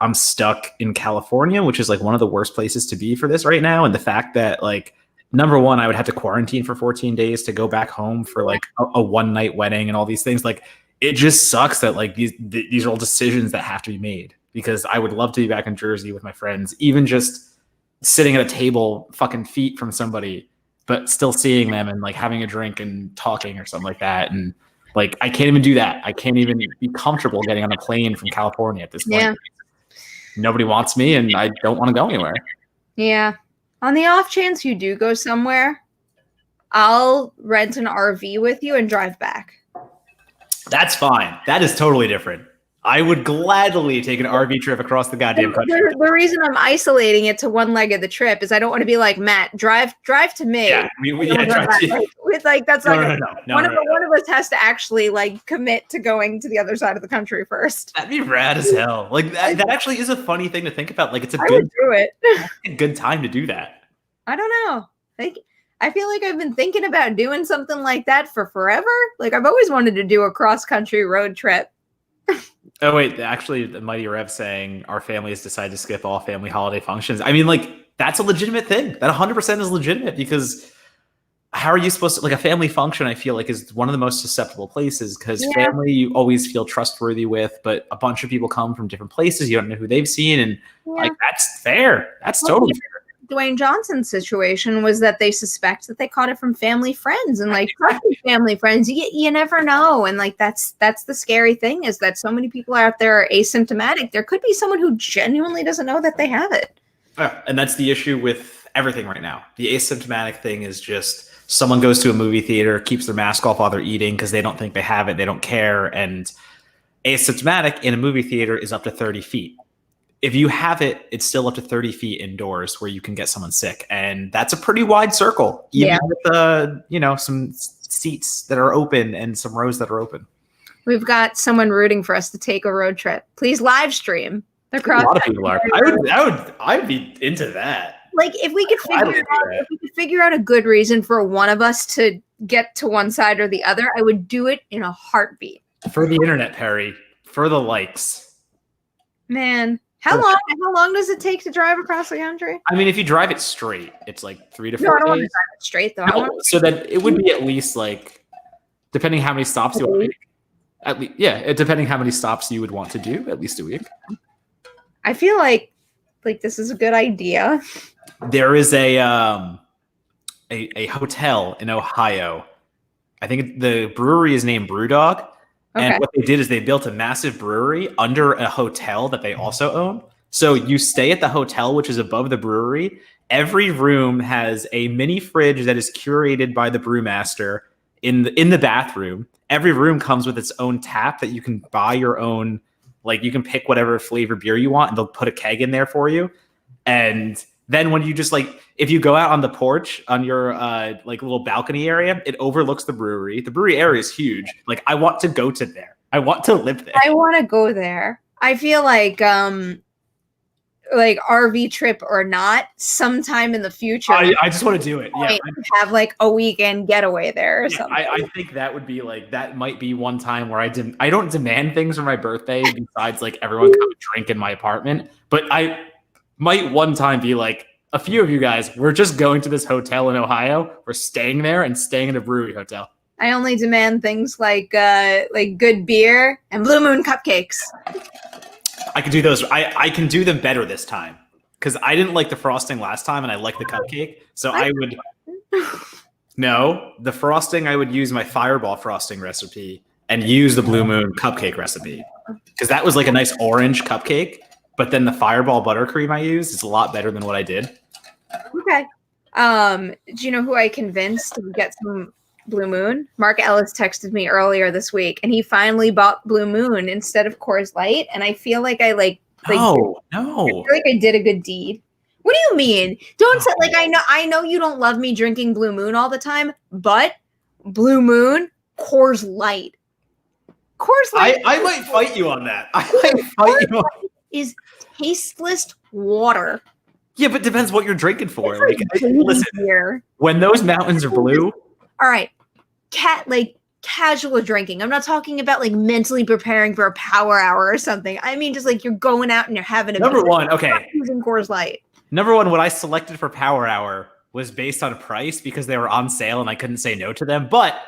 I'm stuck in California, which is like one of the worst places to be for this right now. And the fact that like, number one, I would have to quarantine for 14 days to go back home for like a one-night wedding and all these things. Like, it just sucks that like these are all decisions that have to be made, because I would love to be back in Jersey with my friends, even just sitting at a table fucking feet from somebody, but still seeing them and like having a drink and talking or something like that. And like, I can't even do that. I can't even be comfortable getting on a plane from California at this point. Yeah. Nobody wants me and I don't want to go anywhere. Yeah. On the off chance you do go somewhere, I'll rent an RV with you and drive back. That's fine. That is totally different. I would gladly take an RV trip across the goddamn country. The reason I'm isolating it to one leg of the trip is I don't want to be like, Matt, drive to me. Yeah, with like that's like one of us has to actually like commit to going to the other side of the country first. That'd be rad as hell. Like that actually is a funny thing to think about. Like it's a good time to do that. I don't know. Like I feel like I've been thinking about doing something like that for forever. Like I've always wanted to do a cross-country road trip. Oh wait, actually, the Mighty Rev saying our families decide to skip all family holiday functions. I mean, like that's a legitimate thing. That 100% is legitimate, because how are you supposed to, like, a family function? I feel like is one of the most susceptible places, because family you always feel trustworthy with, but a bunch of people come from different places. You don't know who they've seen, and like that's fair. That's totally fair. Dwayne Johnson's situation was that they suspect that they caught it from family friends, and like family friends, you never know. And like, that's the scary thing, is that so many people out there are asymptomatic. There could be someone who genuinely doesn't know that they have it. And that's the issue with everything right now. The asymptomatic thing is just someone goes to a movie theater, keeps their mask off while they're eating because they don't think they have it. They don't care. And asymptomatic in a movie theater is up to 30 feet. If you have it, it's still up to 30 feet indoors where you can get someone sick. And that's a pretty wide circle, even with, some seats that are open and some rows that are open. We've got someone rooting for us to take a road trip. Please live stream. A lot of people are. I'd be into that. Like if we could figure out a good reason for one of us to get to one side or the other, I would do it in a heartbeat. For the internet, Perri. For the likes. Man. How long does it take to drive across the country? I mean, if you drive it straight, it's like 3 to 4 days. I don't want to drive it straight though. No, so that it would be at least like, depending how many stops you want to make. At least, depending how many stops you would want to do, at least a week. I feel like this is a good idea. There is a hotel in Ohio. I think the brewery is named Brewdog. Okay. And what they did is they built a massive brewery under a hotel that they also own. So you stay at the hotel, which is above the brewery. Every room has a mini fridge that is curated by the brewmaster in the bathroom. Every room comes with its own tap that you can buy your own. Like you can pick whatever flavor beer you want, and they'll put a keg in there for you. And then when you just like, if you go out on the porch on your like little balcony area, it overlooks the brewery. The brewery area is huge. Like I want to go to there. I want to live there. I want to go there. I feel like RV trip or not, sometime in the future. I just want to do it. Yeah, have like a weekend getaway there or something. I think that would be like, that might be one time where I don't demand things for my birthday besides like everyone come and drink in my apartment. But I might one time be like, a few of you guys, we're just going to this hotel in Ohio. We're staying there and staying in a brewery hotel. I only demand things like good beer and Blue Moon cupcakes. I can do those. I can do them better this time because I didn't like the frosting last time and I like the cupcake. So I would No, the frosting I would use my Fireball frosting recipe and use the Blue Moon cupcake recipe because that was like a nice orange cupcake. But then the Fireball buttercream I used is a lot better than what I did. Okay. Do you know who I convinced to get some Blue Moon? Mark Ellis texted me earlier this week, and he finally bought Blue Moon instead of Coors Light. And I feel like I No. I feel like I did a good deed. What do you mean? Don't say like I know you don't love me drinking Blue Moon all the time, but Blue Moon, Coors Light. Coors Light. I might fight you on that. I might fight you on is tasteless water. Yeah, but it depends what you're drinking for. Like, listen, when those mountains are blue. All right, casual drinking. I'm not talking about like mentally preparing for a power hour or something. I mean, just like you're going out and you're having a Number one, okay. Using Coors Light. Number one, what I selected for power hour was based on price because they were on sale and I couldn't say no to them. But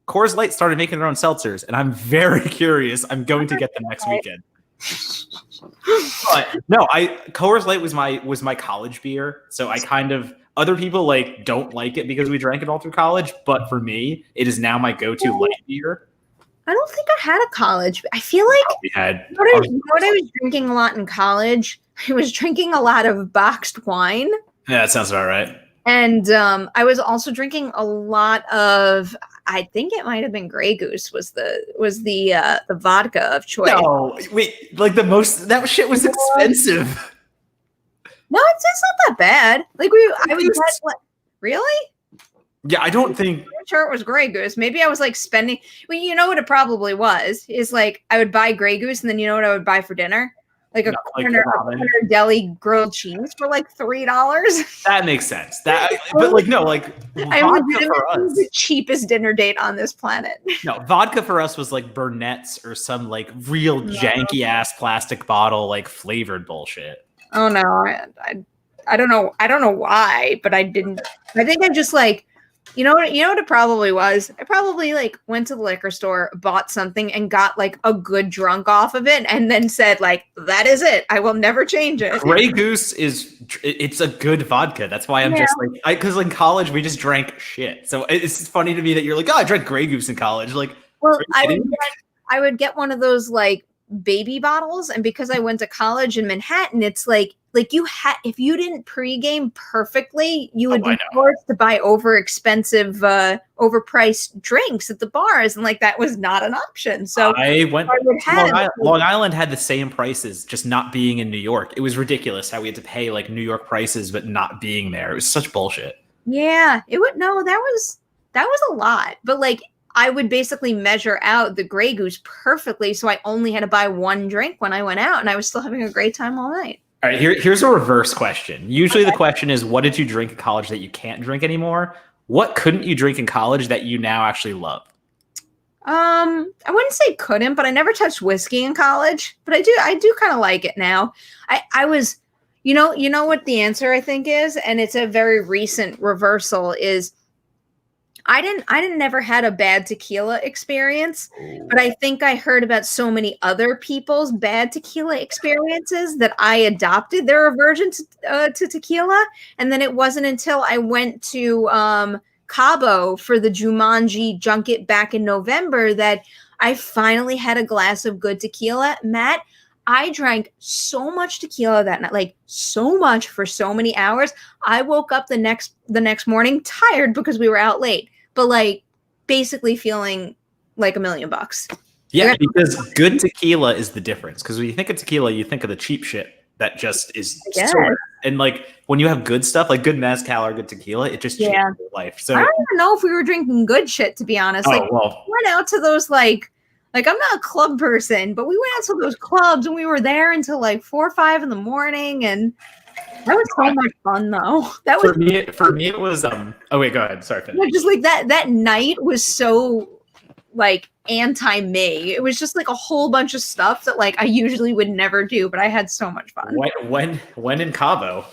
Coors Light started making their own seltzers, and I'm very curious. I'm going to get them next weekend. But no, Coors Light was my college beer, so I kind of other people like don't like it because we drank it all through college, but for me, it is now my go-to light beer. I don't think I had a college. I feel like we had. You know what I was drinking a lot in college? I was drinking a lot of boxed wine. Yeah, that sounds about right. And I was also drinking a lot of. I think it might have been Grey Goose was the vodka of choice. No, wait, like that shit was expensive. No, it's not that bad. Like I would get really? Yeah, I don't think. I'm sure it was Grey Goose. Maybe I was like spending. Well, you know what it probably was is like I would buy Grey Goose, and then you know what I would buy for dinner? Like a corner deli grilled cheese for like $3. That makes sense. But like no, like vodka for us, the cheapest dinner date on this planet. No, vodka for us was like Burnett's or some like real janky ass plastic bottle like flavored bullshit. Oh no, I don't know. I don't know why, but I didn't. I think I just like. You know what it probably was? I probably like went to the liquor store, bought something, and got like a good drunk off of it, and then said like, "That is it. I will never change it." Grey Goose it's a good vodka. That's why I'm just like, because in college we just drank shit. So it's funny to me that you're like, "Oh, I drank Grey Goose in college." Like, well, I would get one of those like baby bottles, and because I went to college in Manhattan, it's like you had if you didn't pregame perfectly, you would be forced to buy overpriced drinks at the bars, and like that was not an option. So I went. Long Island had the same prices, just not being in New York. It was ridiculous how we had to pay like New York prices, but not being there. It was such bullshit. Yeah, it would. No, that was a lot. But like I would basically measure out the Grey Goose perfectly, so I only had to buy one drink when I went out, and I was still having a great time all night. All right, here's a reverse question. Usually the question is, what did you drink in college that you can't drink anymore? What couldn't you drink in college that you now actually love? I wouldn't say couldn't, but I never touched whiskey in college. But I do kind of like it now. I was, you know what the answer I think is, and it's a very recent reversal is I didn't never had a bad tequila experience, but I think I heard about so many other people's bad tequila experiences that I adopted their aversion to tequila. And then it wasn't until I went to Cabo for the Jumanji junket back in November that I finally had a glass of good tequila. Matt, I drank so much tequila that night, like so much for so many hours. I woke up the next morning tired because we were out late, but like basically feeling like $1 million. Yeah, because good tequila is the difference. Because when you think of tequila, you think of the cheap shit that just is and like when you have good stuff, like good mezcal or good tequila, it just changes your life. So I don't even know if we were drinking good shit, to be honest. We went out to those like I'm not a club person, but we went out to those clubs and we were there until like 4 or 5 in the morning, and that was so much fun though. That was for me it was oh wait, go ahead. Sorry. Just like that night was so like anti-me. It was just like a whole bunch of stuff that like I usually would never do, but I had so much fun. When in Cabo,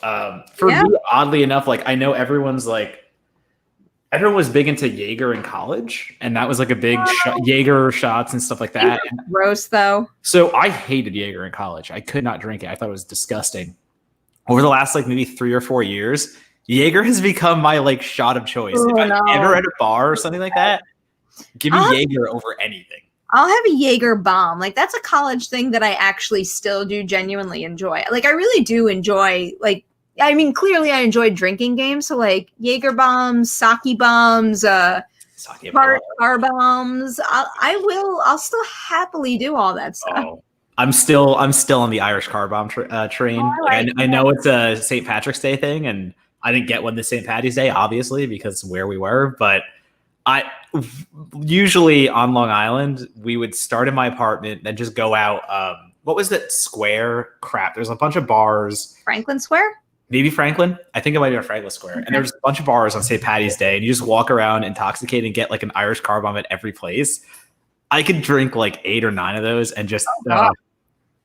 for me, oddly enough, like I know everyone was big into Jaeger in college, and that was like a big Jaeger shots and stuff like that. Gross though. So I hated Jaeger in college. I could not drink it. I thought it was disgusting. Over the last like maybe 3 or 4 years, Jaeger has become my like shot of choice. Oh, if I'm no. ever at a bar or something like that, give me Jaeger over anything. I'll have a Jaeger bomb. Like that's a college thing that I actually still do genuinely enjoy. Like I really do enjoy like I mean clearly I enjoy drinking games, so like Jaeger bombs, sake bombs, car bombs. I'll still happily do all that stuff. Oh. I'm still on the Irish car bomb train. I know it's a St. Patrick's Day thing, and I didn't get one this St. Patty's Day, obviously, because where we were. But I usually on Long Island, we would start in my apartment, then just go out. What was that square? Crap. There's a bunch of bars. Franklin Square? Maybe Franklin. I think it might be on Franklin Square. And there's a bunch of bars on St. Patty's Day, and you just walk around intoxicated and get like an Irish car bomb at every place. I could drink like 8 or 9 of those and just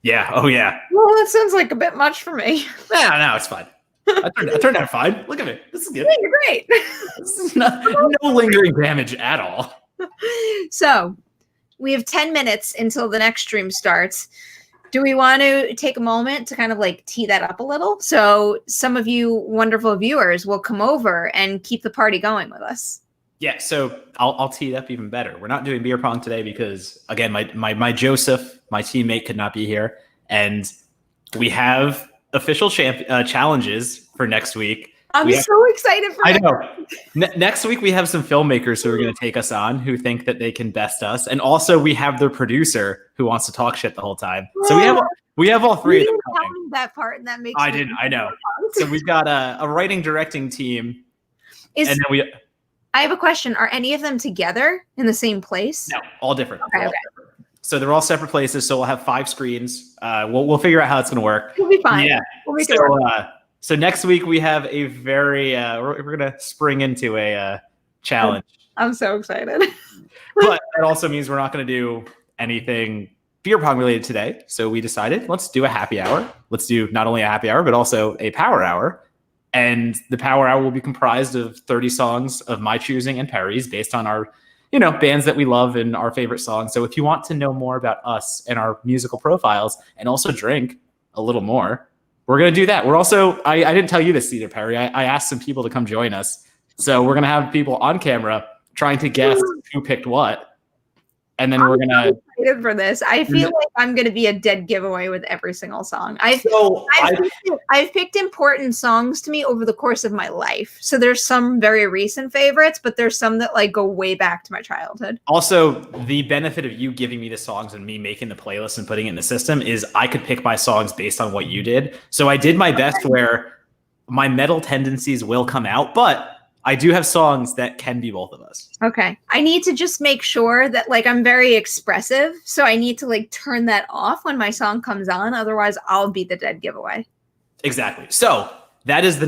yeah. Oh yeah. Well, that sounds like a bit much for me. No, it's fine. I turned out fine. Look at me. This is good. Yeah, you're great. This is no lingering damage at all. So we have 10 minutes until the next stream starts. Do we want to take a moment to kind of like tee that up a little? So some of you wonderful viewers will come over and keep the party going with us. Yeah, so I'll tee it up even better. We're not doing beer pong today because, again, my Joseph, my teammate, could not be here. And we have official challenges for next week. I'm so excited for that. I know. Next week, we have some filmmakers who are going to take us on who think that they can best us. And also, we have their producer who wants to talk shit the whole time. So we have all three of them coming. That part, and that makes I know. So we've got a writing, directing team. And then I have a question. Are any of them together in the same place? No, all different. Okay. So they're all separate places. So we'll have 5 screens. We'll figure out how it's going to work. We'll be fine. Yeah. We'll make it work. So next week we have a very we're going to spring into a challenge. I'm so excited. But it also means we're not going to do anything beer pong related today. So we decided let's do a happy hour. Let's do not only a happy hour but also a power hour. And the power hour will be comprised of 30 songs of my choosing and Perri's based on our, bands that we love and our favorite songs. So if you want to know more about us and our musical profiles and also drink a little more, we're going to do that. We're also, I didn't tell you this either, Perri. I asked some people to come join us. So we're going to have people on camera trying to guess who picked what. And then we're going to excited for this. I feel like I'm going to be a dead giveaway with every single song. I've picked important songs to me over the course of my life. So there's some very recent favorites, but there's some that like go way back to my childhood. Also, the benefit of you giving me the songs and me making the playlist and putting it in the system is I could pick my songs based on what you did. So I did my best where my metal tendencies will come out, but I do have songs that can be both of us. Okay. I need to just make sure that like I'm very expressive. So I need to like turn that off when my song comes on. Otherwise I'll be the dead giveaway. Exactly. So that is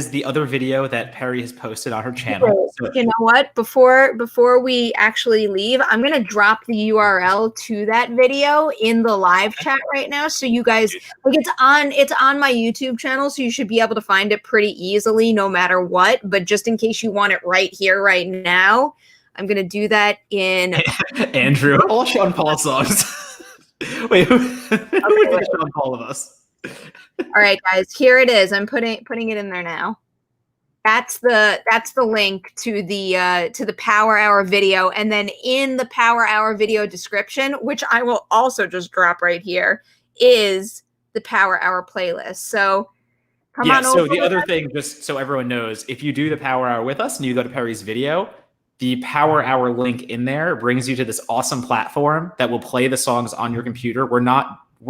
the other video that Perri has posted on her channel. So, you know what? Before we actually leave, I'm gonna drop the URL to that video in the live chat right now. So you guys like it's on my YouTube channel, so you should be able to find it pretty easily no matter what. But just in case you want it right here, right now, I'm gonna do that in Andrew. All Sean Paul songs. Wait, who would be Sean Paul of us? All right, guys, here it is. I'm putting it in there now. That's the link to the Power Hour video, and then in the Power Hour video description, which I will also just drop right here, is the Power Hour playlist. So come on over. So the other thing, just so everyone knows, if you do the Power Hour with us and you go to Perri's video, the Power Hour link in there brings you to this awesome platform that will play the songs on your computer. We're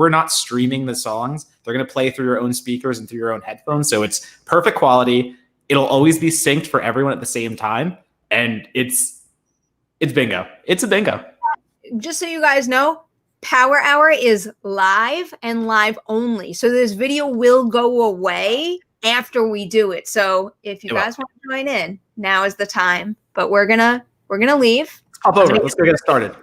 not streaming the songs. They're going to play through your own speakers and through your own headphones. So it's perfect quality. It'll always be synced for everyone at the same time. And it's bingo. It's a bingo. Just so you guys know, Power Hour is live and live only. So this video will go away after we do it. So if you guys want to join in, now is the time. But we're gonna leave. Hop over. Let's go get started.